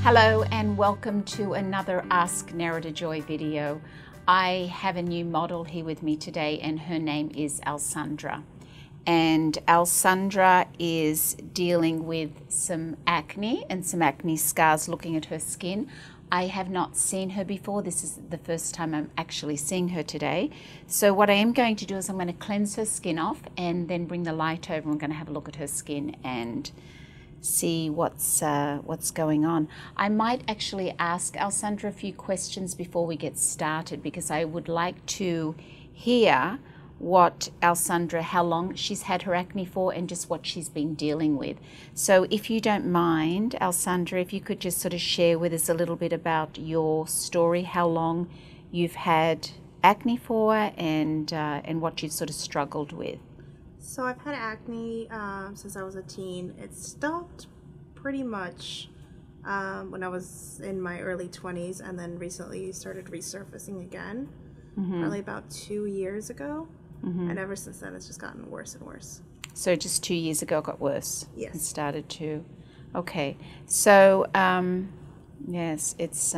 Hello and welcome to another Ask Nerida Joy video. I have a new model here with me today and her name is Alessandra. And Alessandra is dealing with some acne and some acne scars looking at her skin. I have not seen her before. This is the first time I'm actually seeing her today. So what I am going to do is I'm going to cleanse her skin off and then bring the light over. I'm going to have a look at her skin and see what's going on. I might actually ask Alessandra a few questions before we get started because I would like to hear what Alessandra, how long she's had her acne for and just what she's been dealing with. So if you don't mind, Alessandra, if you could just sort of share with us a little bit about your story, how long you've had acne for and what you've sort of struggled with. So I've had acne since I was a teen. It stopped pretty much when I was in my early 20s and then recently started resurfacing again, probably about 2 years ago. And ever since then, it's just gotten worse and worse. So just 2 years ago it got worse? Yes. It started to. Okay. So, yes, it's...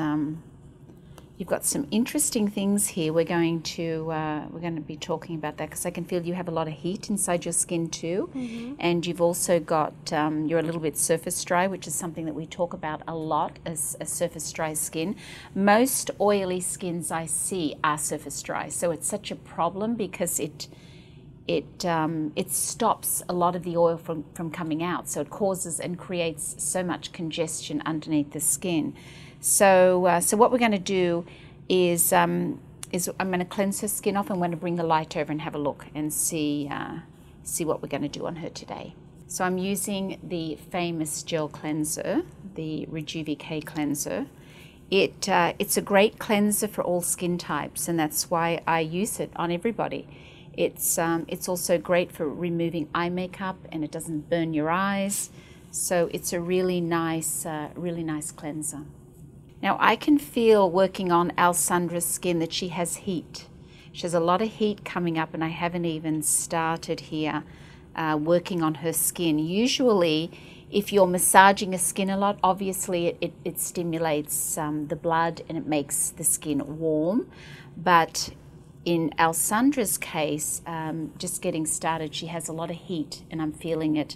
You've got some interesting things here. We're going to be talking about that because I can feel you have a lot of heat inside your skin too, and you've also got you're a little bit surface dry, which is something that we talk about a lot as a surface dry skin. Most oily skins I see are surface dry, so it's such a problem because it stops a lot of the oil from coming out, so it causes and creates so much congestion underneath the skin. So what we're going to do is I'm going to cleanse her skin off. I'm going to bring the light over and have a look and see what we're going to do on her today. So I'm using the famous gel cleanser, the Rejuvi-K cleanser. It's a great cleanser for all skin types, and that's why I use it on everybody. It's also great for removing eye makeup, and it doesn't burn your eyes. So it's a really nice cleanser. Now I can feel working on Alessandra's skin that she has heat. She has a lot of heat coming up, and I haven't even started here working on her skin. Usually if you're massaging a skin a lot, obviously it stimulates the blood and it makes the skin warm. But in Alessandra's case, just getting started, she has a lot of heat and I'm feeling it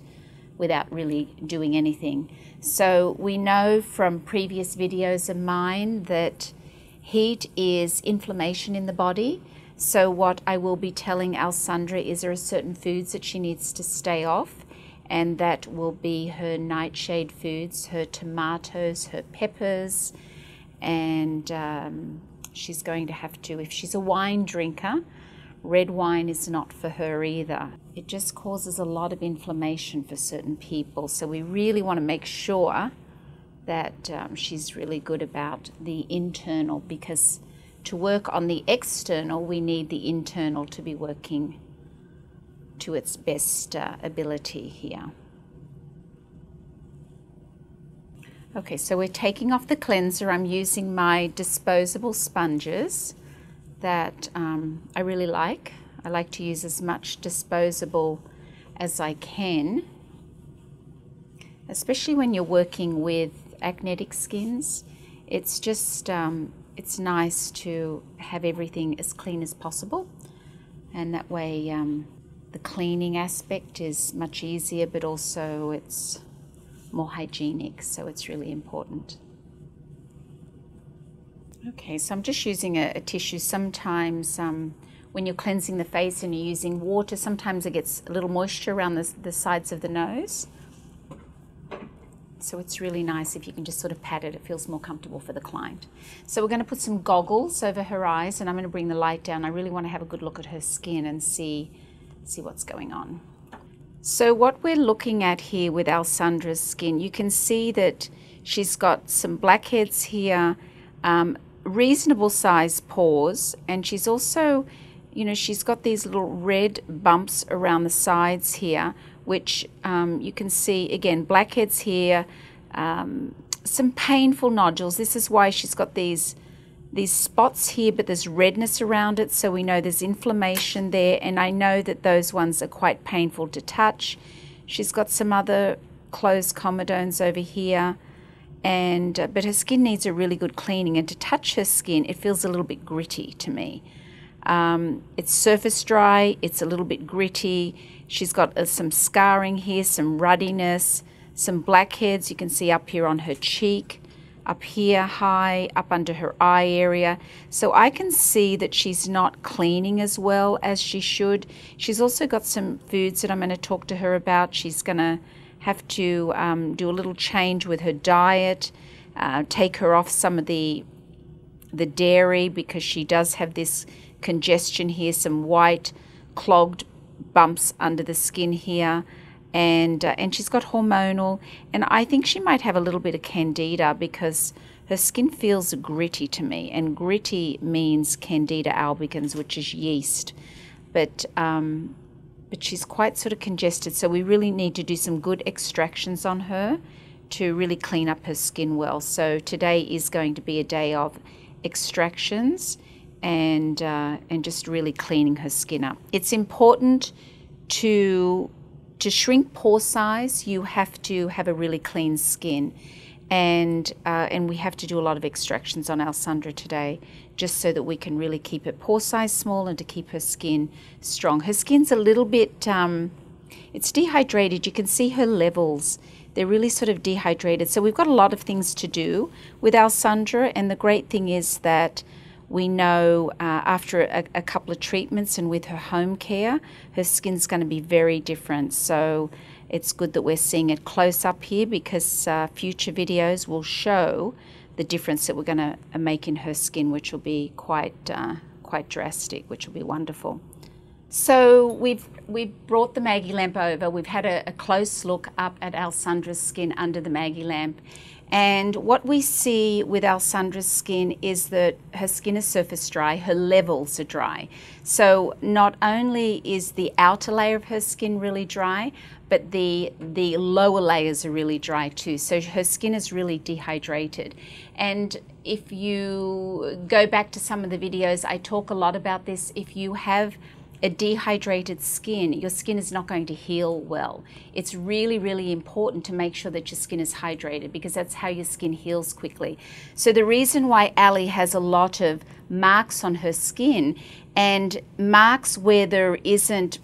without really doing anything. So we know from previous videos of mine that heat is inflammation in the body. So what I will be telling Alessandra is there are certain foods that she needs to stay off, and that will be her nightshade foods, her tomatoes, her peppers, and she's going to have to, if she's a wine drinker, red wine is not for her either. It just causes a lot of inflammation for certain people. So we really want to make sure that she's really good about the internal, because to work on the external, we need the internal to be working to its best ability here. Okay, so we're taking off the cleanser. I'm using my disposable sponges that I really like. I like to use as much disposable as I can, especially when you're working with acnetic skins. It's just, it's nice to have everything as clean as possible, and that way the cleaning aspect is much easier, but also it's more hygienic, so it's really important. Okay, so I'm just using a tissue. Sometimes when you're cleansing the face and you're using water, sometimes it gets a little moisture around the sides of the nose. So it's really nice if you can just sort of pat it. It feels more comfortable for the client. So we're going to put some goggles over her eyes, and I'm going to bring the light down. I really want to have a good look at her skin and see what's going on. So what we're looking at here with Alessandra's skin, you can see that she's got some blackheads here, reasonable size pores, and she's also, you know, she's got these little red bumps around the sides here, which you can see, again, blackheads here, some painful nodules. This is why she's got these spots here, but there's redness around it, so we know there's inflammation there, and I know that those ones are quite painful to touch. She's got some other closed comedones over here, and but her skin needs a really good cleaning. And to touch her skin, it feels a little bit gritty to me. It's surface dry, it's a little bit gritty. She's got some scarring here, some ruddiness, some blackheads you can see up here on her cheek, up here high, up under her eye area. So I can see that she's not cleaning as well as she should. She's also got some foods that I'm going to talk to her about. She's going to have to do a little change with her diet, take her off some of the dairy, because she does have this congestion here, some white clogged bumps under the skin here. And she's got hormonal, and I think she might have a little bit of candida, because her skin feels gritty to me, and gritty means candida albicans, which is yeast. But she's quite sort of congested, so we really need to do some good extractions on her to really clean up her skin well. So today is going to be a day of extractions and just really cleaning her skin up. It's important to shrink pore size. You have to have a really clean skin, and we have to do a lot of extractions on Alessandra today, just so that we can really keep her pore size small and to keep her skin strong. Her skin's a little bit, it's dehydrated. You can see her levels. They're really sort of dehydrated. So we've got a lot of things to do with Alessandra, and the great thing is that we know after a couple of treatments and with her home care, her skin's going to be very different. So it's good that we're seeing it close up here, because future videos will show the difference that we're going to make in her skin, which will be quite drastic, which will be wonderful. So we've brought the Maggie lamp over. We've had a close look up at Alessandra's skin under the Maggie lamp. And what we see with Alessandra's skin is that her skin is surface dry, her levels are dry. So not only is the outer layer of her skin really dry, but the lower layers are really dry too. So her skin is really dehydrated. And if you go back to some of the videos, I talk a lot about this. If you have a dehydrated skin, your skin is not going to heal well. It's really, really important to make sure that your skin is hydrated, because that's how your skin heals quickly. So the reason why Ali has a lot of marks on her skin, and marks where there isn't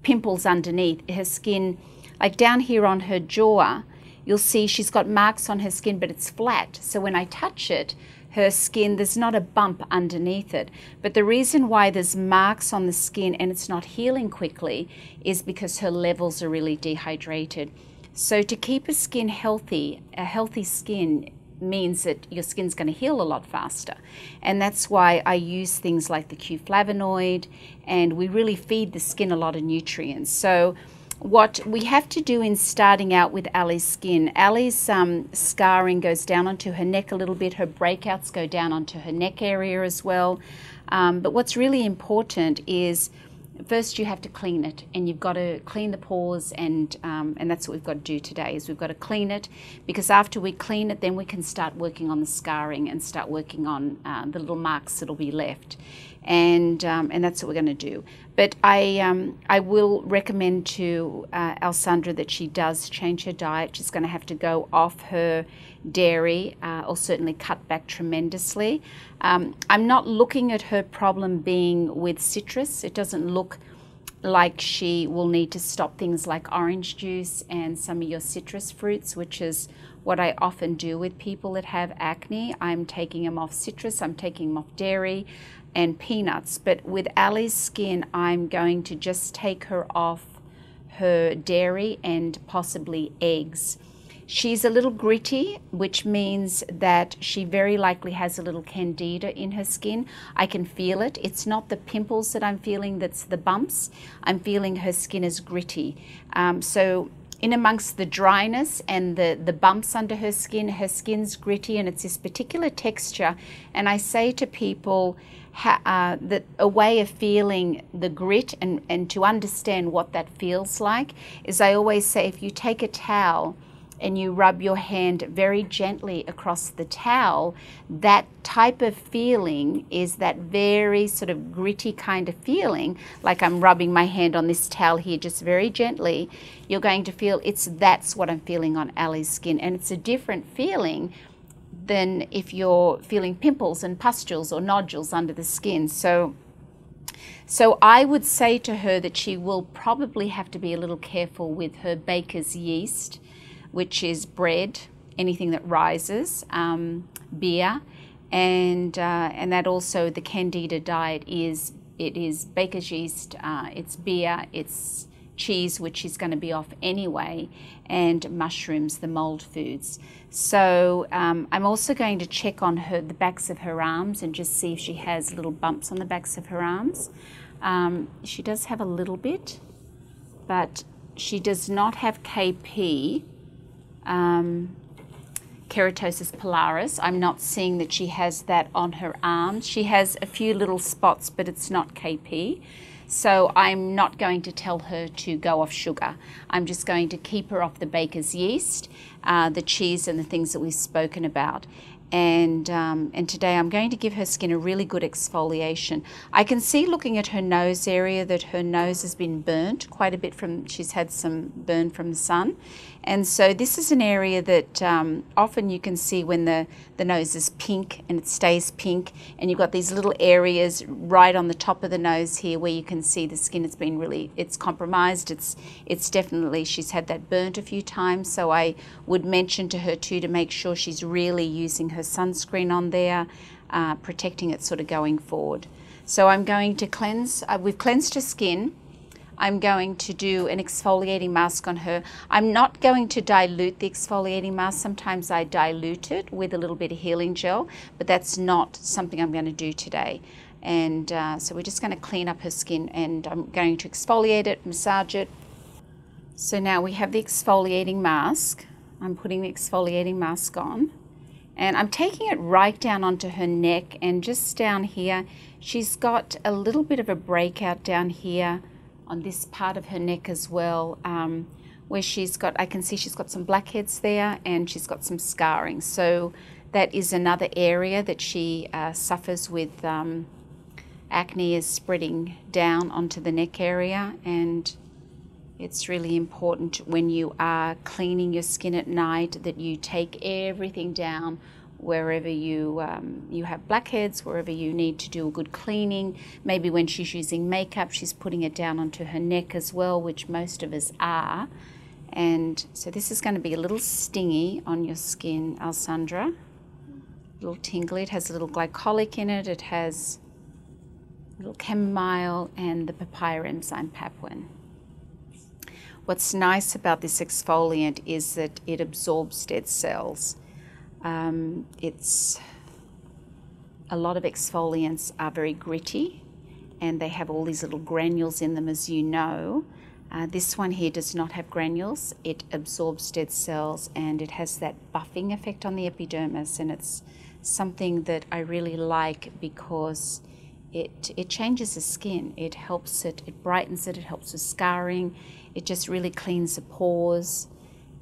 pimples underneath her skin, like down here on her jaw, you'll see she's got marks on her skin, but it's flat. So when I touch it, her skin, there's not a bump underneath it. But the reason why there's marks on the skin and it's not healing quickly is because her levels are really dehydrated. So to keep a skin healthy, a healthy skin means that your skin's going to heal a lot faster. And that's why I use things like the Q flavonoid, and we really feed the skin a lot of nutrients. So what we have to do in starting out with Ali's skin, Ali's scarring goes down onto her neck a little bit, her breakouts go down onto her neck area as well. But what's really important is first you have to clean it, and you've got to clean the pores, and that's what we've got to do today, is we've got to clean it, because after we clean it, then we can start working on the scarring and start working on the little marks that'll be left. And that's what we're going to do. But I will recommend to Alessandra that she does change her diet. She's going to have to go off her dairy, or certainly cut back tremendously. I'm not looking at her problem being with citrus. It doesn't look like she will need to stop things like orange juice and some of your citrus fruits, which is what I often do with people that have acne. I'm taking them off citrus, I'm taking them off dairy and peanuts. But with Ali's skin, I'm going to just take her off her dairy and possibly eggs. She's a little gritty, which means that she very likely has a little candida in her skin. I can feel it. It's not the pimples that I'm feeling, that's the bumps. I'm feeling her skin is gritty. So in amongst the dryness and the bumps under her skin's gritty, and it's this particular texture. And I say to people that a way of feeling the grit and to understand what that feels like is, I always say, if you take a towel and you rub your hand very gently across the towel, that type of feeling is that very sort of gritty kind of feeling, like I'm rubbing my hand on this towel here just very gently. You're going to feel that's what I'm feeling on Ali's skin, and it's a different feeling than if you're feeling pimples and pustules or nodules under the skin. So I would say to her that she will probably have to be a little careful with her baker's yeast, which is bread, anything that rises, beer, and that also the Candida diet is baker's yeast, it's beer, it's cheese, which is going to be off anyway, and mushrooms, the mold foods. So I'm also going to check on the backs of her arms and just see if she has little bumps on the backs of her arms. She does have a little bit, but she does not have KP, keratosis pilaris. I'm not seeing that she has that on her arms. She has a few little spots, but it's not KP. So I'm not going to tell her to go off sugar. I'm just going to keep her off the baker's yeast, the cheese, and the things that we've spoken about. And today I'm going to give her skin a really good exfoliation. I can see, looking at her nose area, that her nose has been burnt quite a bit she's had some burn from the sun. And so this is an area that often you can see when the nose is pink and it stays pink, and you've got these little areas right on the top of the nose here where you can see the skin has been it's compromised. It's definitely, she's had that burnt a few times. So I would mention to her too to make sure she's really using her sunscreen on there, protecting it sort of going forward. So I'm going to cleanse, we've cleansed her skin. I'm going to do an exfoliating mask on her. I'm not going to dilute the exfoliating mask. Sometimes I dilute it with a little bit of healing gel, but that's not something I'm going to do today. And so we're just going to clean up her skin, and I'm going to exfoliate it, massage it. So now we have the exfoliating mask. I'm putting the exfoliating mask on, and I'm taking it right down onto her neck, and just down here. She's got a little bit of a breakout down here on this part of her neck as well, where I can see she's got some blackheads there, and she's got some scarring. So that is another area that she suffers with. Acne is spreading down onto the neck area, and it's really important when you are cleaning your skin at night that you take everything down wherever you have blackheads, wherever you need to do a good cleaning. Maybe when she's using makeup, she's putting it down onto her neck as well, which most of us are. And so this is going to be a little stingy on your skin, Alessandra. A little tingly. It has a little glycolic in it. It has a little chamomile and the papaya enzyme papuan. What's nice about this exfoliant is that it absorbs dead cells. A lot of exfoliants are very gritty, and they have all these little granules in them, as you know. This one here does not have granules. It absorbs dead cells, and it has that buffing effect on the epidermis, and it's something that I really like because it changes the skin. It helps it brightens it, it helps with scarring. It just really cleans the pores,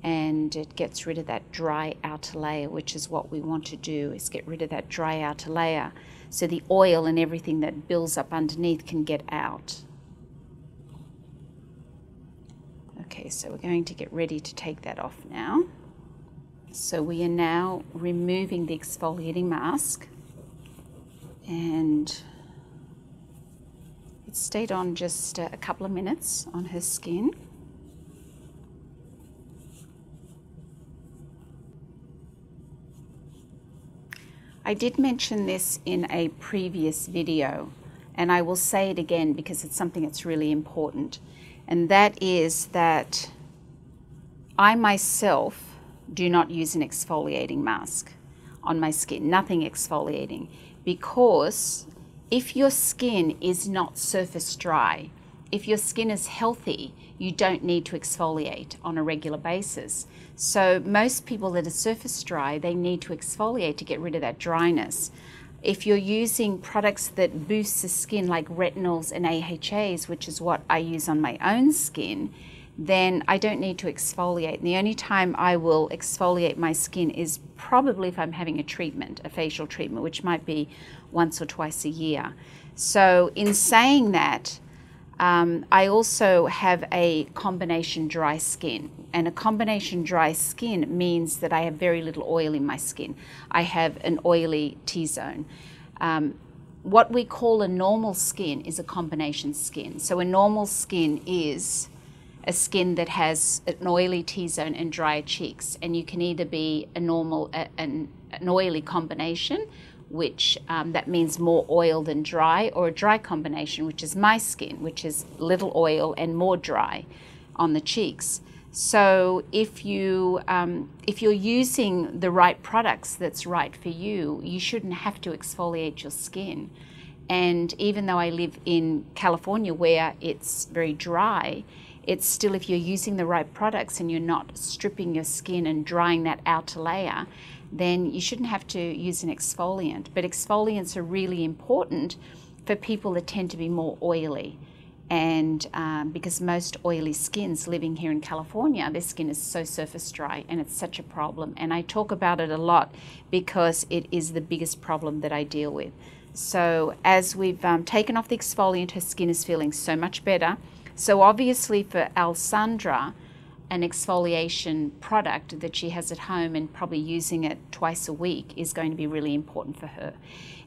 and it gets rid of that dry outer layer, which is what we want to do, is get rid of that dry outer layer so the oil and everything that builds up underneath can get out. Okay, so we're going to get ready to take that off now. So we are now removing the exfoliating mask, and it stayed on just a couple of minutes on her skin. I did mention this in a previous video, and I will say it again because it's something that's really important, and that is that I myself do not use an exfoliating mask on my skin, nothing exfoliating, because if your skin is not surface dry, if your skin is healthy, you don't need to exfoliate on a regular basis. So most people that are surface dry, they need to exfoliate to get rid of that dryness. If you're using products that boost the skin like retinols and AHAs, which is what I use on my own skin, then I don't need to exfoliate. And the only time I will exfoliate my skin is probably if I'm having a treatment, a facial treatment, which might be once or twice a year. So in saying that, I also have a combination dry skin, and a combination dry skin means that I have very little oil in my skin. I have an oily T-zone. What we call a normal skin is a combination skin. So a normal skin is a skin that has an oily T-zone and drier cheeks, and you can either be a normal, an oily combination, which that means more oil than dry, or a dry combination, which is my skin, which is little oil and more dry on the cheeks. So if you're using the right products that's right for you, you shouldn't have to exfoliate your skin. And even though I live in California where it's very dry, it's still, if you're using the right products and you're not stripping your skin and drying that outer layer, then you shouldn't have to use an exfoliant. But exfoliants are really important for people that tend to be more oily. And because most oily skins living here in California, their skin is so surface dry, and it's such a problem. And I talk about it a lot because it is the biggest problem that I deal with. So as we've taken off the exfoliant, her skin is feeling so much better. So obviously for Alessandra, an exfoliation product that she has at home and probably using it twice a week is going to be really important for her.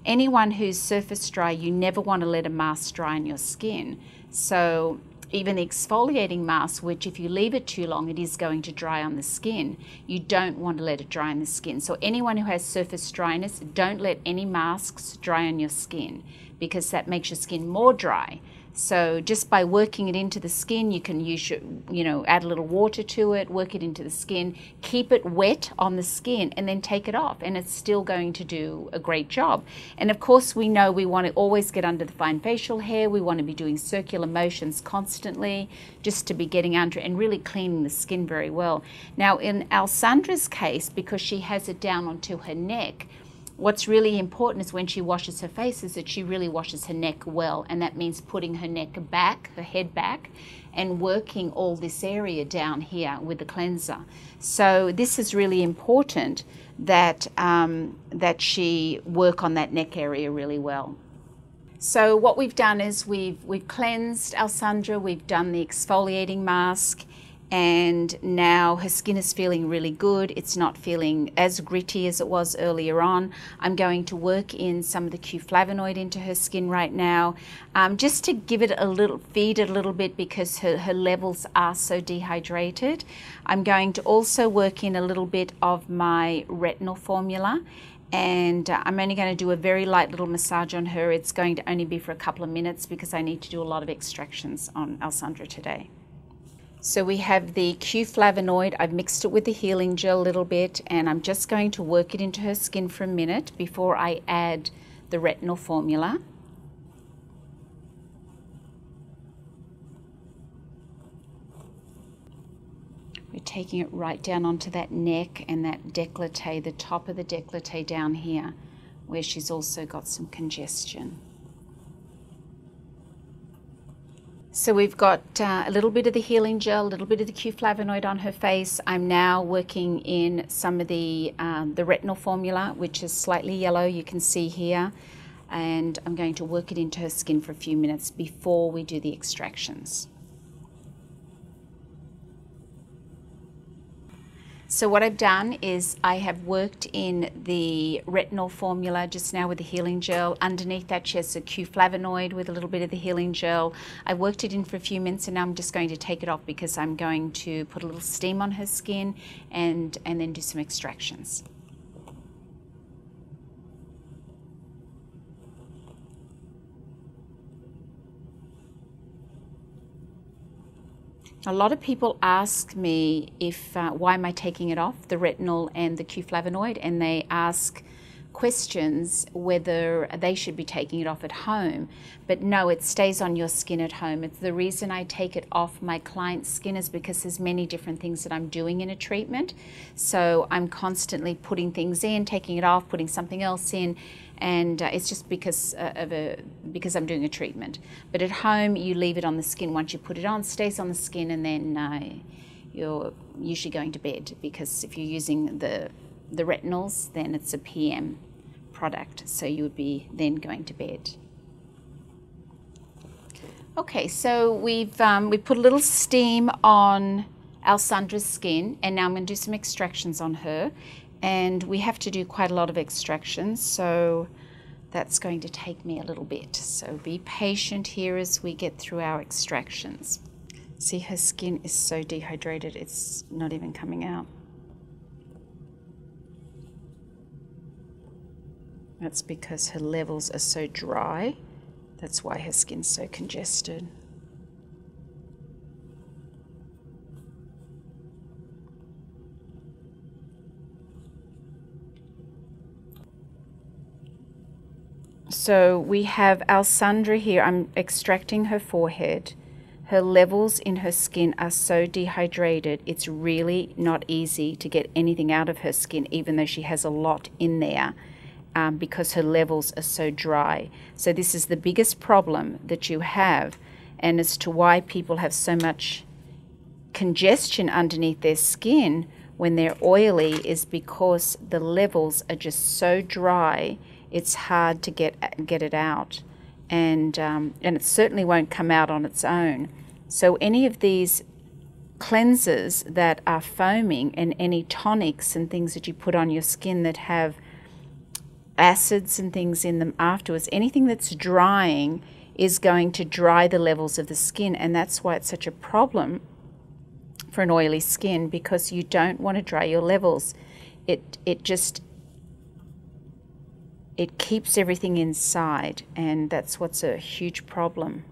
Anyone who's surface dry, you never want to let a mask dry on your skin. So even the exfoliating mask, which if you leave it too long, it is going to dry on the skin. You don't want to let it dry on the skin. So anyone who has surface dryness, don't let any masks dry on your skin, because that makes your skin more dry. So just by working it into the skin, you can use your, add a little water to it, work it into the skin, keep it wet on the skin, and then take it off, and it's still going to do a great job. And of course, we know we want to always get under the fine facial hair. We want to be doing circular motions constantly, just to be getting under and really cleaning the skin very well. Now, in Alessandra's case, because she has it down onto her neck, what's really important is when she washes her face is that she really washes her neck well, and that means putting her neck back, her head back, and working all this area down here with the cleanser. So this is really important that, that she work on that neck area really well. So what we've done is we've cleansed Alessandra, we've done the exfoliating mask, and now her skin is feeling really good. It's not feeling as gritty as it was earlier on. I'm going to work in some of the Q-flavonoid into her skin right now, just to give it a little, feed it a little bit, because her levels are so dehydrated. I'm going to also work in a little bit of my retinol formula, and I'm only going to do a very light little massage on her. It's going to only be for a couple of minutes because I need to do a lot of extractions on Alessandra today. So we have the Q-flavonoid. I've mixed it with the healing gel a little bit, and I'm just going to work it into her skin for a minute before I add the retinol formula. We're taking it right down onto that neck and that décolleté, the top of the décolleté down here, where she's also got some congestion. So we've got a little bit of the healing gel, a little bit of the Q-flavonoid on her face. I'm now working in some of the retinol formula, which is slightly yellow, you can see here. And I'm going to work it into her skin for a few minutes before we do the extractions. So what I've done is I have worked in the retinol formula just now with the healing gel. Underneath that she has a Q-flavonoid with a little bit of the healing gel. I worked it in for a few minutes, and now I'm just going to take it off because I'm going to put a little steam on her skin and then do some extractions. A lot of people ask me if why am I taking it off, the retinol and the Q-flavonoid, and they ask questions whether they should be taking it off at home. But no, it stays on your skin at home. It's the reason I take it off my client's skin is because there's many different things that I'm doing in a treatment. So I'm constantly putting things in, taking it off, putting something else in, and it's just because I'm doing a treatment. But at home, you leave it on the skin. Once you put it on, it stays on the skin, and then you're usually going to bed, because if you're using the retinols, then it's a PM product, so you would be then going to bed. Okay, so we put a little steam on Alessandra's skin, and now I'm going to do some extractions on her, and we have to do quite a lot of extractions, so that's going to take me a little bit. So be patient here as we get through our extractions. See, her skin is so dehydrated, it's not even coming out. That's because her levels are so dry. That's why her skin's so congested. So we have Alessandra here. I'm extracting her forehead. Her levels in her skin are so dehydrated, it's really not easy to get anything out of her skin, even though she has a lot in there, because her levels are so dry. So this is the biggest problem that you have, and as to why people have so much congestion underneath their skin when they're oily is because the levels are just so dry, it's hard to get it out. And it certainly won't come out on its own. So any of these cleansers that are foaming, and any tonics and things that you put on your skin that have acids and things in them afterwards, anything that's drying is going to dry the levels of the skin, and that's why it's such a problem for an oily skin, because you don't want to dry your levels. It keeps everything inside, and that's what's a huge problem.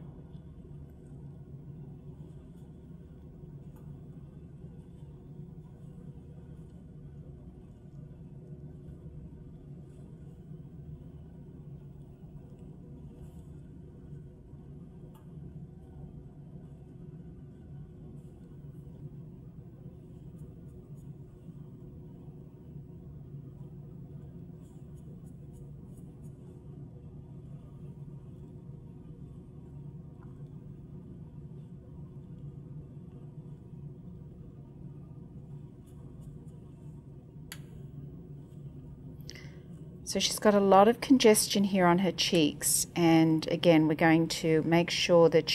So she's got a lot of congestion here on her cheeks, and again we're going to make sure that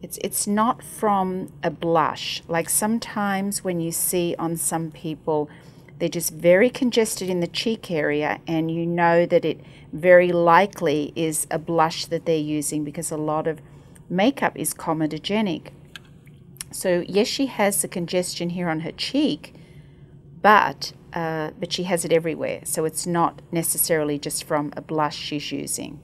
it's not from a blush. Like sometimes when you see on some people, they're just very congested in the cheek area, and you know that it very likely is a blush that they're using, because a lot of makeup is comedogenic. So yes, she has the congestion here on her cheek, but she has it everywhere, so it's not necessarily just from a blush she's using.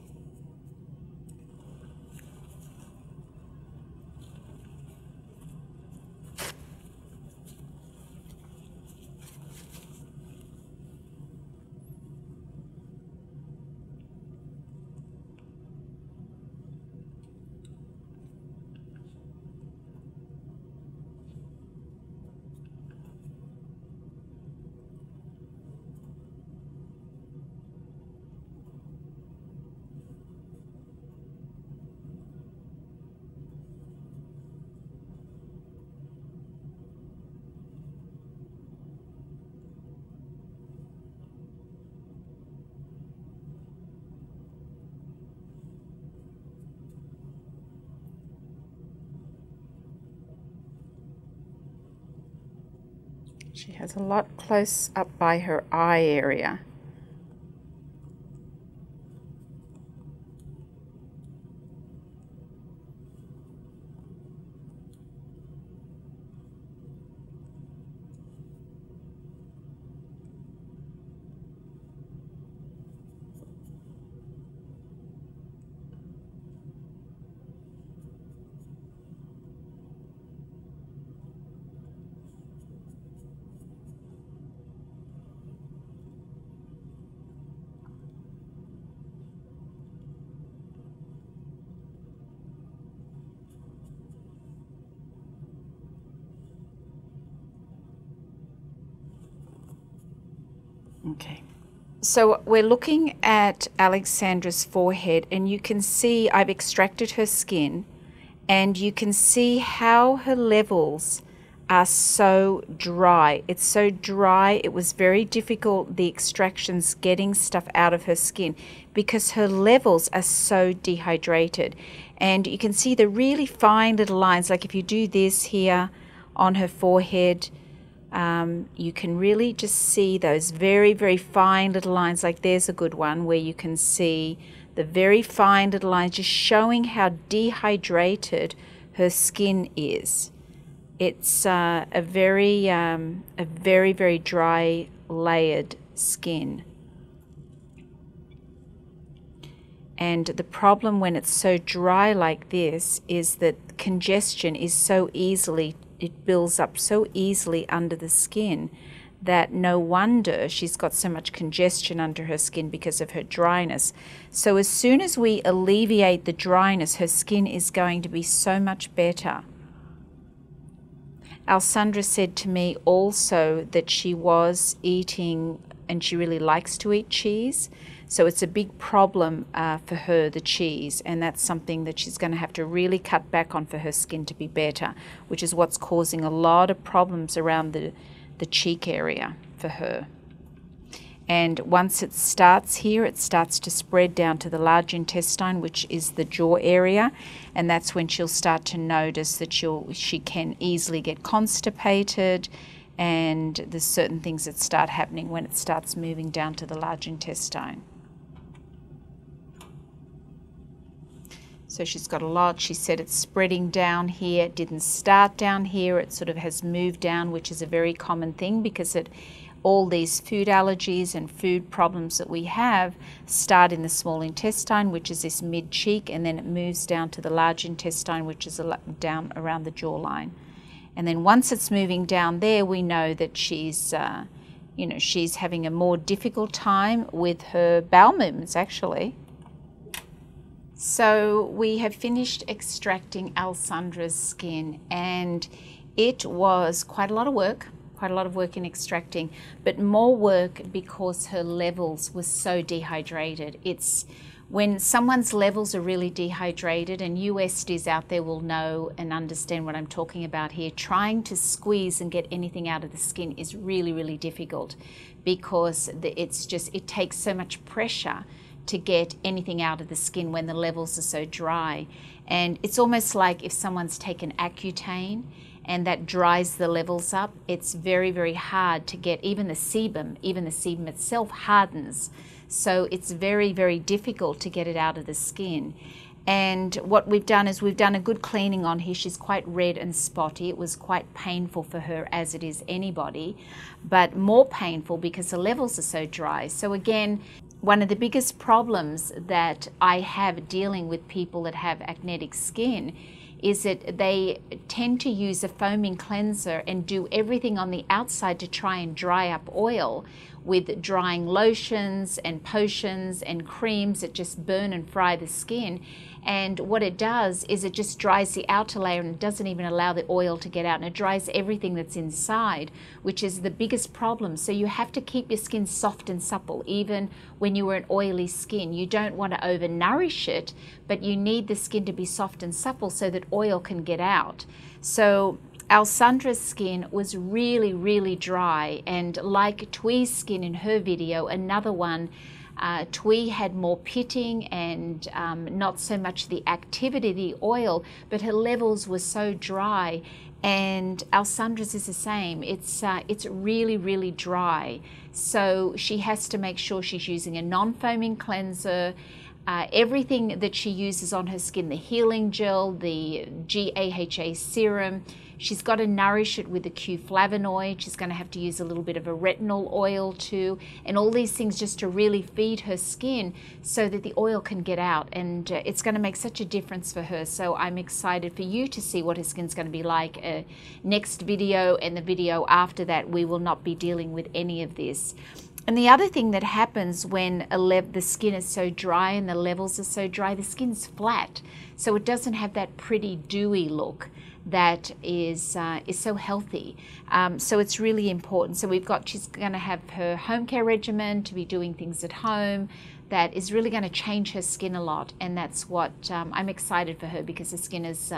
She has a lot close up by her eye area. Okay. So we're looking at Alessandra's forehead, and you can see I've extracted her skin, and you can see how her levels are so dry. It's so dry. It was very difficult, the extractions, getting stuff out of her skin because her levels are so dehydrated. And you can see the really fine little lines, like if you do this here on her forehead, you can really just see those very, very fine little lines. Like there's a good one where you can see the very fine little lines, just showing how dehydrated her skin is. It's a very, very dry, layered skin. And the problem when it's so dry like this is that congestion is so easily, it builds up so easily under the skin that no wonder she's got so much congestion under her skin because of her dryness. So as soon as we alleviate the dryness, her skin is going to be so much better. Alessandra said to me also that she was eating, and she really likes to eat cheese, so it's a big problem for her, the cheese, and that's something that she's going to have to really cut back on for her skin to be better, which is what's causing a lot of problems around the cheek area for her. And once it starts here, it starts to spread down to the large intestine, which is the jaw area, and that's when she'll start to notice that she can easily get constipated, and there's certain things that start happening when it starts moving down to the large intestine. So she's got a lot. She said it's spreading down here. It didn't start down here. It sort of has moved down, which is a very common thing because all these food allergies and food problems that we have start in the small intestine, which is this mid-cheek, and then it moves down to the large intestine, which is down around the jawline. And then once it's moving down there, we know that she's, she's having a more difficult time with her bowel movements, actually. So we have finished extracting Alessandra's skin, and it was quite a lot of work. Quite a lot of work in extracting, but more work because her levels were so dehydrated. It's when someone's levels are really dehydrated, and you Esties out there will know and understand what I'm talking about here, trying to squeeze and get anything out of the skin is really, really difficult because it takes so much pressure to get anything out of the skin when the levels are so dry. And it's almost like if someone's taken Accutane and that dries the levels up, it's very, very hard to get. Even the sebum itself hardens. So it's very, very difficult to get it out of the skin. And what we've done is we've done a good cleaning on here. She's quite red and spotty. It was quite painful for her, as it is anybody, but more painful because the levels are so dry. So again, one of the biggest problems that I have dealing with people that have acnetic skin is that they tend to use a foaming cleanser and do everything on the outside to try and dry up oil with drying lotions and potions and creams that just burn and fry the skin. And what it does is it just dries the outer layer and it doesn't even allow the oil to get out, and it dries everything that's inside, which is the biggest problem. So you have to keep your skin soft and supple even when you are an oily skin. You don't want to overnourish it, but you need the skin to be soft and supple so that oil can get out. So Alessandra's skin was really, really dry, and like Twee's skin in her video, another one, Twee had more pitting and not so much the activity, the oil, but her levels were so dry. And Alessandra's is the same. It's really, really dry. So she has to make sure she's using a non-foaming cleanser. Everything that she uses on her skin, the healing gel, the GAHA serum, she's got to nourish it with the Q flavonoid. She's going to have to use a little bit of a retinol oil too, and all these things just to really feed her skin so that the oil can get out. And it's going to make such a difference for her. So I'm excited for you to see what her skin's going to be like. Next video and the video after that, we will not be dealing with any of this. And the other thing that happens when the skin is so dry and the levels are so dry, the skin's flat. So it doesn't have that pretty dewy look. that is so healthy. So it's really important. So she's going to have her home care regimen to be doing things at home that is really going to change her skin a lot, and that's what I'm excited for her, because the skin is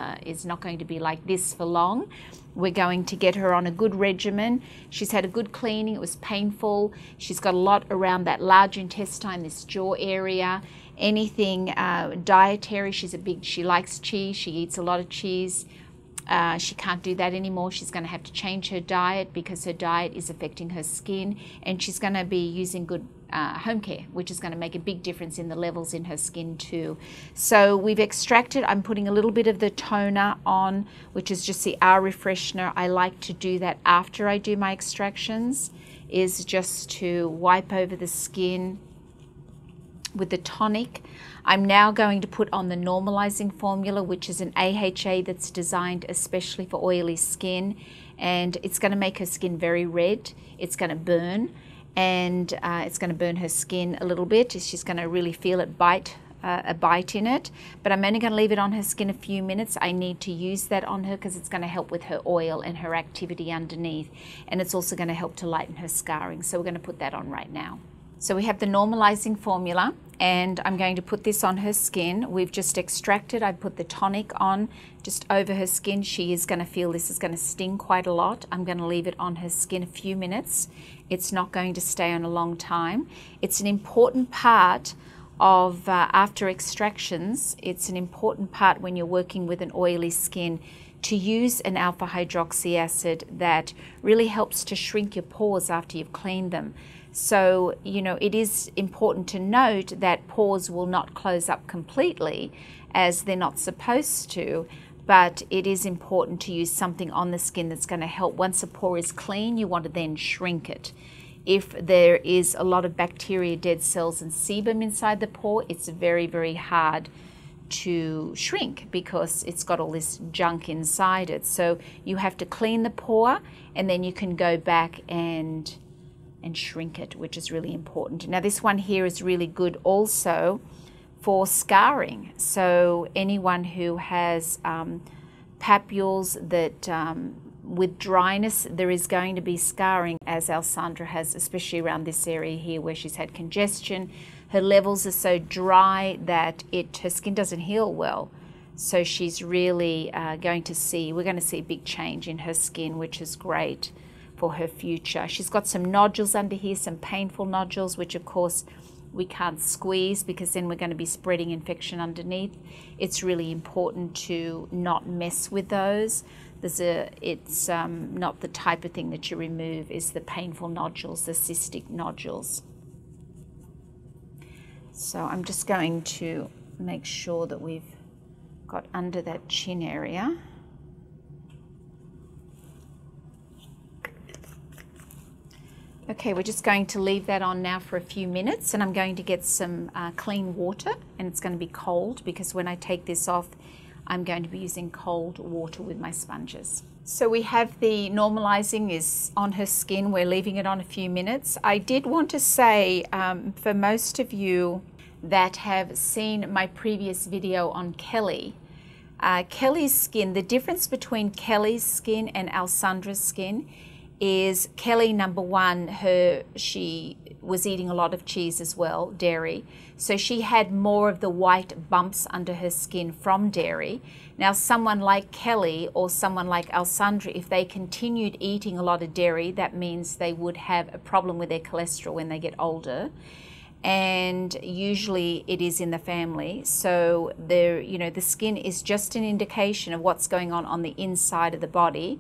not going to be like this for long. We're going to get her on a good regimen. She's had a good cleaning. It was painful. She's got a lot around that large intestine, this jaw area. Anything dietary, she likes cheese. She eats a lot of cheese. She can't do that anymore. She's going to have to change her diet because her diet is affecting her skin, and she's going to be using good home care, which is going to make a big difference in the levels in her skin too. So we've extracted. I'm putting a little bit of the toner on, which is just the hour refreshener. I like to do that after I do my extractions, is just to wipe over the skin with the tonic. I'm now going to put on the normalizing formula, which is an AHA that's designed especially for oily skin, and it's going to make her skin very red. It's going to burn, and it's going to burn her skin a little bit. She's going to really feel it a bite in it, but I'm only going to leave it on her skin a few minutes. I need to use that on her because it's going to help with her oil and her activity underneath, and it's also going to help to lighten her scarring. So we're going to put that on right now. So we have the normalizing formula, and I'm going to put this on her skin. We've just extracted. I put the tonic on just over her skin. She is going to feel this is going to sting quite a lot. I'm going to leave it on her skin a few minutes. It's not going to stay on a long time. It's an important part of after extractions. It's an important part when you're working with an oily skin to use an alpha hydroxy acid that really helps to shrink your pores after you've cleaned them. So, you know, it is important to note that pores will not close up completely, as they're not supposed to, but it is important to use something on the skin that's going to help. Once a pore is clean, you want to then shrink it. If there is a lot of bacteria, dead cells, and sebum inside the pore, it's very, very hard to shrink because it's got all this junk inside it. So you have to clean the pore, and then you can go back and shrink it, which is really important. Now this one here is really good also for scarring. So anyone who has papules that with dryness, there is going to be scarring, as Alessandra has, especially around this area here where she's had congestion. Her levels are so dry that her skin doesn't heal well. So she's really we're going to see a big change in her skin, which is great for her future. She's got some nodules under here, some painful nodules, which of course we can't squeeze because then we're going to be spreading infection underneath. It's really important to not mess with those. It's not the type of thing that you remove, is the painful nodules, the cystic nodules. So I'm just going to make sure that we've got under that chin area. Okay, we're just going to leave that on now for a few minutes, and I'm going to get some clean water, and it's going to be cold because when I take this off, I'm going to be using cold water with my sponges. So we have the normalizing is on her skin. We're leaving it on a few minutes. I did want to say for most of you that have seen my previous video on Kelly, Kelly's skin, the difference between Kelly's skin and Alessandra's skin is Kelly, number one, she was eating a lot of cheese as well, dairy. So she had more of the white bumps under her skin from dairy. Now someone like Kelly or someone like Alessandra, if they continued eating a lot of dairy, that means they would have a problem with their cholesterol when they get older. And usually it is in the family. So the skin is just an indication of what's going on the inside of the body.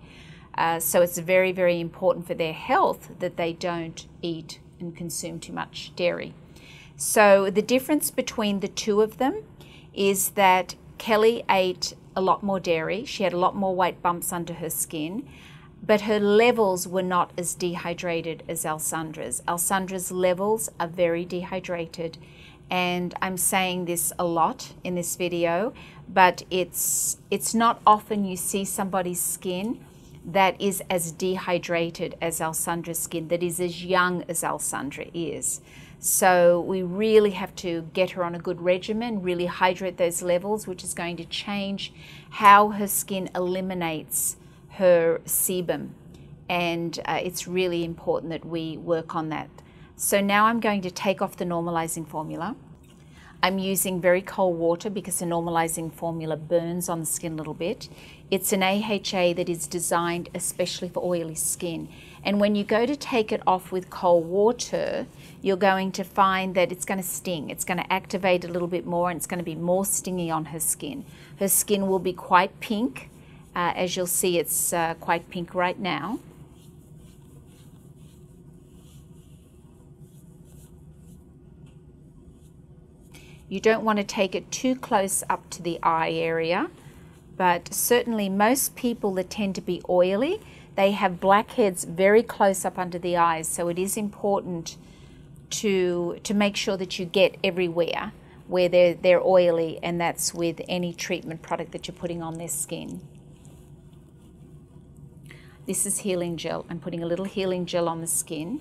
So it's very, very important for their health that they don't eat and consume too much dairy. So the difference between the two of them is that Kelly ate a lot more dairy. She had a lot more white bumps under her skin, but her levels were not as dehydrated as Alessandra's. Alessandra's levels are very dehydrated, and I'm saying this a lot in this video, but it's not often you see somebody's skin that is as dehydrated as Alessandra's skin, that is as young as Alessandra is. So we really have to get her on a good regimen, really hydrate those levels, which is going to change how her skin eliminates her sebum. And it's really important that we work on that. So now I'm going to take off the normalizing formula. I'm using very cold water because the normalizing formula burns on the skin a little bit. It's an AHA that is designed especially for oily skin. And when you go to take it off with cold water, you're going to find that it's going to sting. It's going to activate a little bit more, and it's going to be more stingy on her skin. Her skin will be quite pink. As you'll see, it's quite pink right now. You don't want to take it too close up to the eye area, but certainly most people that tend to be oily, they have blackheads very close up under the eyes. So it is important to make sure that you get everywhere where they're oily, and that's with any treatment product that you're putting on their skin. This is healing gel. I'm putting a little healing gel on the skin.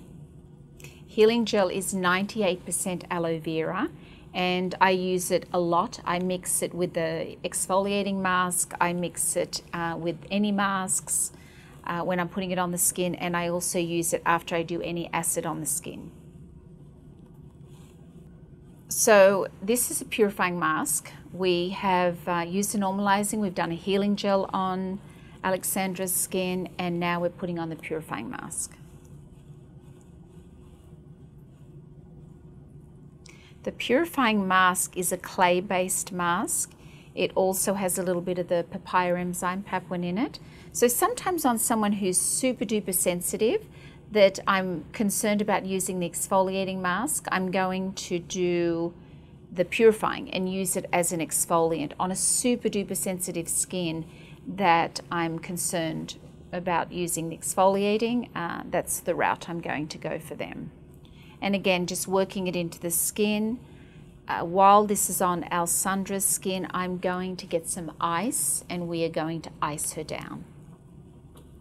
Healing gel is 98% aloe vera, and I use it a lot. I mix it with the exfoliating mask. I mix it with any masks when I'm putting it on the skin, and I also use it after I do any acid on the skin. So this is a purifying mask. We have used the normalizing. We've done a healing gel on Alessandra's skin, and now we're putting on the purifying mask. The purifying mask is a clay-based mask. It also has a little bit of the papaya enzyme papain in it. So sometimes on someone who's super duper sensitive, that I'm concerned about using the exfoliating mask, I'm going to do the purifying and use it as an exfoliant. On a super duper sensitive skin that I'm concerned about using the exfoliating, that's the route I'm going to go for them. And again, just working it into the skin. While this is on Alessandra's skin, I'm going to get some ice, and we are going to ice her down.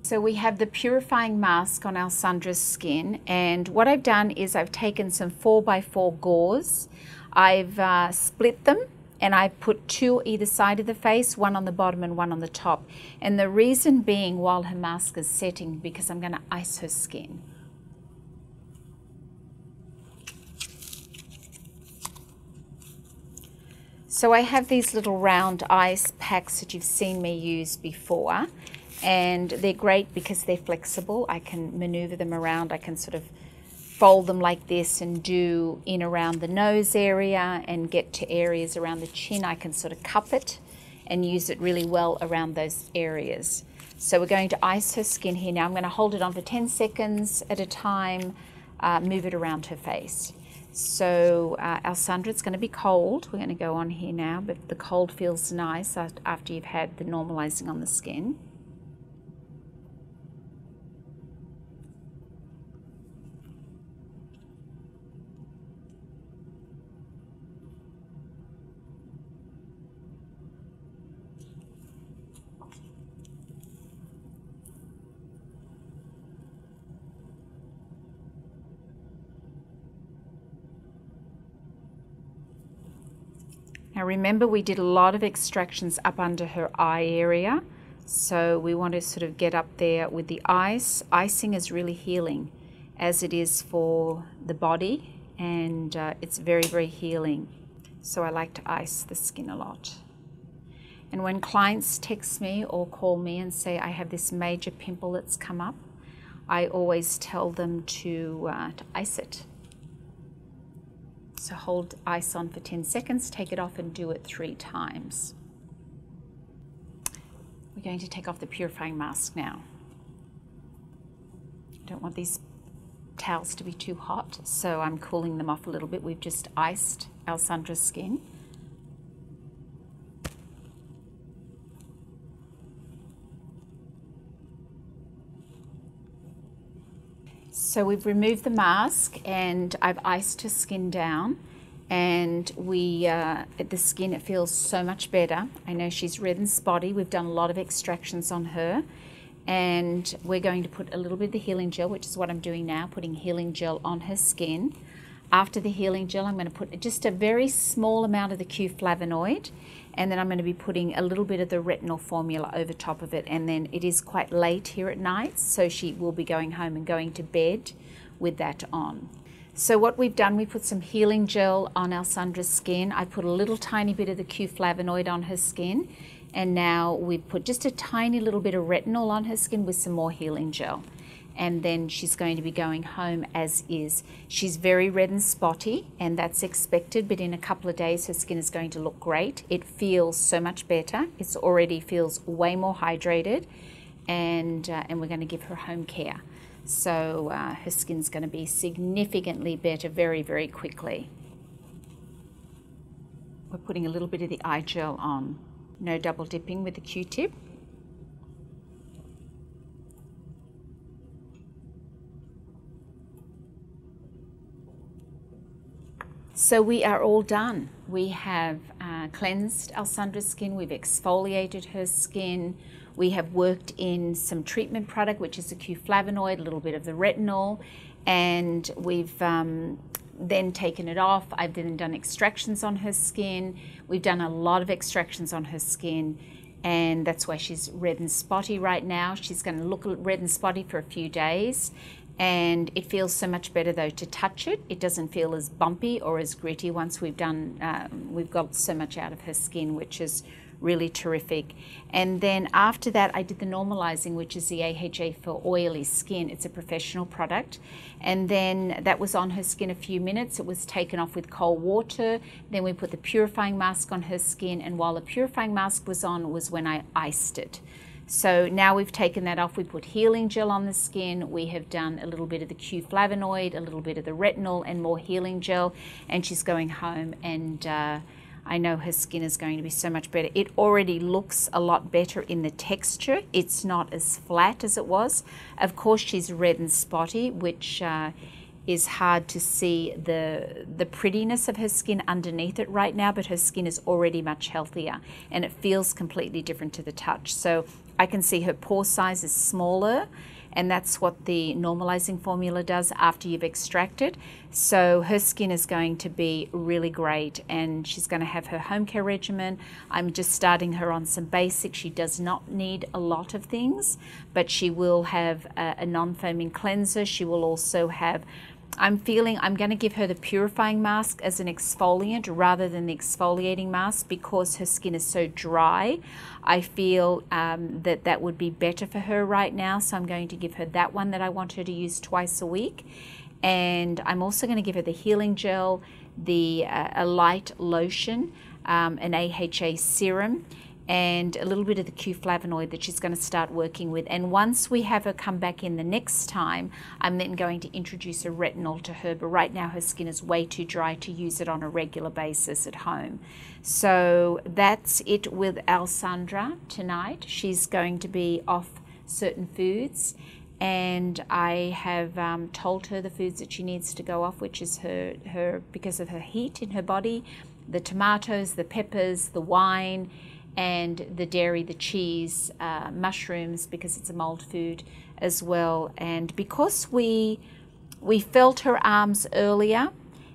So we have the purifying mask on Alessandra's skin, and what I've done is I've taken some 4x4 gauze. I've split them, and I put 2 either side of the face, 1 on the bottom and 1 on the top. And the reason being, while her mask is setting, because I'm going to ice her skin. So I have these little round ice packs that you've seen me use before, and they're great because they're flexible. I can maneuver them around. I can sort of fold them like this and do in around the nose area and get to areas around the chin. I can sort of cup it and use it really well around those areas. So we're going to ice her skin here now. I'm going to hold it on for 10 seconds at a time, move it around her face. So Alessandra, it's going to be cold. We're going to go on here now, but the cold feels nice after you've had the normalizing on the skin. Now remember, we did a lot of extractions up under her eye area, so we want to sort of get up there with the ice. Icing is really healing, as it is for the body, and it's very, very healing. So I like to ice the skin a lot. And when clients text me or call me and say, I have this major pimple that's come up, I always tell them to ice it. So hold ice on for 10 seconds, take it off and do it 3 times. We're going to take off the purifying mask now. Don't want these towels to be too hot, so I'm cooling them off a little bit. We've just iced Alessandra's skin. So we've removed the mask and I've iced her skin down, and the skin, it feels so much better. I know she's red and spotty. We've done a lot of extractions on her, and we're going to put a little bit of the healing gel, which is what I'm doing now, putting healing gel on her skin. After the healing gel, I'm going to put just a very small amount of the Q flavonoid, and then I'm going to be putting a little bit of the retinol formula over top of it. And then it is quite late here at night, so she will be going home and going to bed with that on. So what we've done, we put some healing gel on Alessandra's skin. I put a little tiny bit of the Q flavonoid on her skin, and now we've put just a tiny little bit of retinol on her skin with some more healing gel. And then she's going to be going home as is. She's very red and spotty, and that's expected, but in a couple of days her skin is going to look great. It feels so much better. It already feels way more hydrated, and we're going to give her home care. So her skin's going to be significantly better very, very quickly. We're putting a little bit of the eye gel on. No double dipping with the Q-tip. So we are all done. We have cleansed Alessandra's skin, we've exfoliated her skin, we have worked in some treatment product, which is the Q flavonoid, a little bit of the retinol, and we've then taken it off. I've then done extractions on her skin. We've done a lot of extractions on her skin, and that's why she's red and spotty right now. She's going to look red and spotty for a few days. And it feels so much better though to touch it. It doesn't feel as bumpy or as gritty once we've got so much out of her skin, which is really terrific. And then after that, I did the normalizing, which is the AHA for oily skin. It's a professional product. And then that was on her skin a few minutes. It was taken off with cold water. Then we put the purifying mask on her skin. And while the purifying mask was on was when I iced it. So now we've taken that off, we put healing gel on the skin, we have done a little bit of the Q flavonoid, a little bit of the retinol and more healing gel, and she's going home, and I know her skin is going to be so much better. It already looks a lot better in the texture. It's not as flat as it was. Of course, she's red and spotty, which is hard to see the prettiness of her skin underneath it right now, but her skin is already much healthier and it feels completely different to the touch. So I can see her pore size is smaller, and that's what the normalizing formula does after you've extracted. So her skin is going to be really great, and she's going to have her home care regimen. I'm just starting her on some basics. She does not need a lot of things, but she will have a non-foaming cleanser. She will also have, I'm going to give her the purifying mask as an exfoliant rather than the exfoliating mask, because her skin is so dry. I feel that would be better for her right now, so I'm going to give her that one that I want her to use twice a week. And I'm also going to give her the healing gel, a light lotion, an AHA serum, and a little bit of the Q flavonoid that she's going to start working with. And once we have her come back in the next time, I'm then going to introduce a retinol to her, but right now her skin is way too dry to use it on a regular basis at home. So that's it with Alessandra tonight. She's going to be off certain foods, and I have told her the foods that she needs to go off, which is her because of her heat in her body, the tomatoes, the peppers, the wine, and the dairy, the cheese, mushrooms, because it's a mold food as well. And because we felt her arms earlier,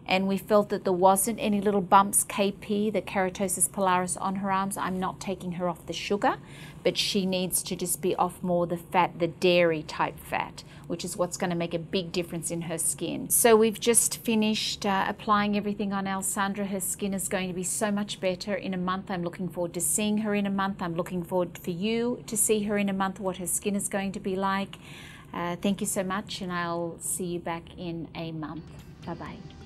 and we felt that there wasn't any little bumps, KP, the keratosis pilaris, on her arms, I'm not taking her off the sugar, but she needs to just be off more the fat, the dairy type fat, which is what's going to make a big difference in her skin. So we've just finished applying everything on Alessandra. Her skin is going to be so much better in a month. I'm looking forward to seeing her in a month. I'm looking forward for you to see her in a month, what her skin is going to be like. Thank you so much, and I'll see you back in a month. Bye-bye.